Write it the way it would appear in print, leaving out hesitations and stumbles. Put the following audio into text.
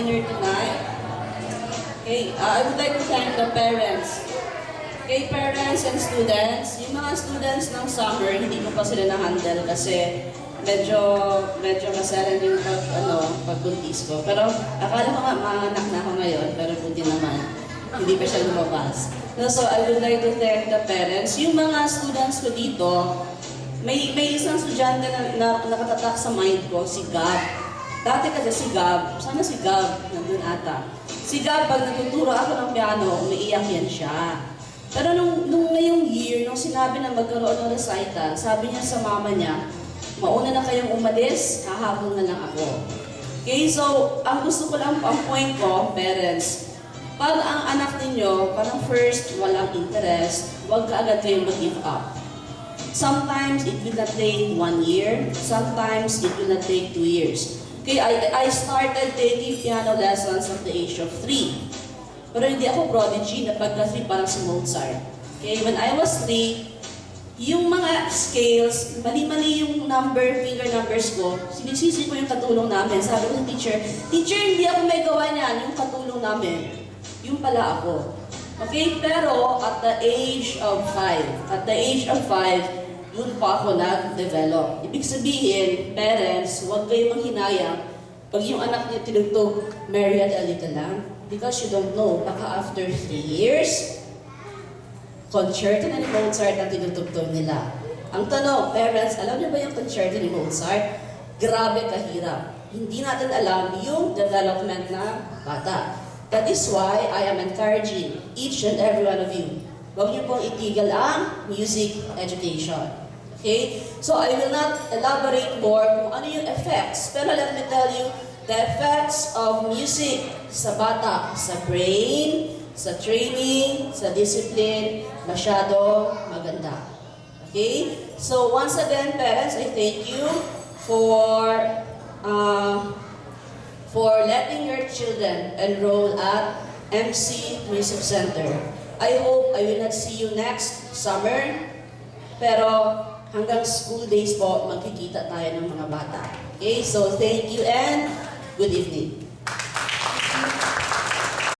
here tonight. Okay, I would like to thank the parents. Okay, parents and students. Yung mga students ng summer, hindi ko pa sila na-handle kasi medyo masalan yung pagbuntis ko. Pero akala ko nga maanak na ako ngayon, pero buti naman, hindi pa siya lumabas. No, so I would like to thank the parents. Yung mga students ko dito, may isang estudyante na nakatatak sa mind ko, si Gab. Dati kasi si Gab, sana si Gab, nandun ata. Si Gab, pag natuturo ako ng piano, umiiyak yan siya. Pero nung ngayong year, nung sinabi na magkaroon ng recital, sabi niya sa mama niya, mauna na kayong umalis, hahabol na lang ako. Okay, so ang gusto ko lang, ang point ko, parents, pag ang anak ninyo, parang first, walang interest, huwag ka agad kayong mag-give up. Sometimes it will not take 1 year, sometimes it will not take 2 years. Okay, I started taking piano lessons at the age of 3. Pero hindi ako prodigy na pagka-3 parang si Mozart. Okay, when I was 3, yung mga scales, mali-mali yung finger numbers ko, sinisisi ko yung katulong namin. Sabi ko sa teacher, hindi ako may gawa niyan, yung katulong namin. Yung pala ako. Okay, pero at the age of 5, yun pa ako nag-develop. Ibig sabihin, parents, huwag kayong manghinayang pag yung anak niya tinugtog Marian a little lang. Because you don't know, baka after 3 years, concerto na ni Mozart ang tinutugtog nila. Ang tanong, parents, alam niyo ba yung concerto ni Mozart? Grabe kahirap. Hindi natin alam yung development ng bata. That is why I am encouraging each and every one of you. Huwag niyo pong itigil ang music education. Okay? So I will not elaborate more kung ano yung effects. Pero let me tell you, the effects of music sa bata, sa brain, sa training, sa discipline, masyado maganda. Okay? So once again, parents, I thank you for letting your children enroll at MC Music Center. I hope I will not see you next summer, pero hanggang school days po, magkikita tayo ng mga bata. Okay? So thank you and good evening.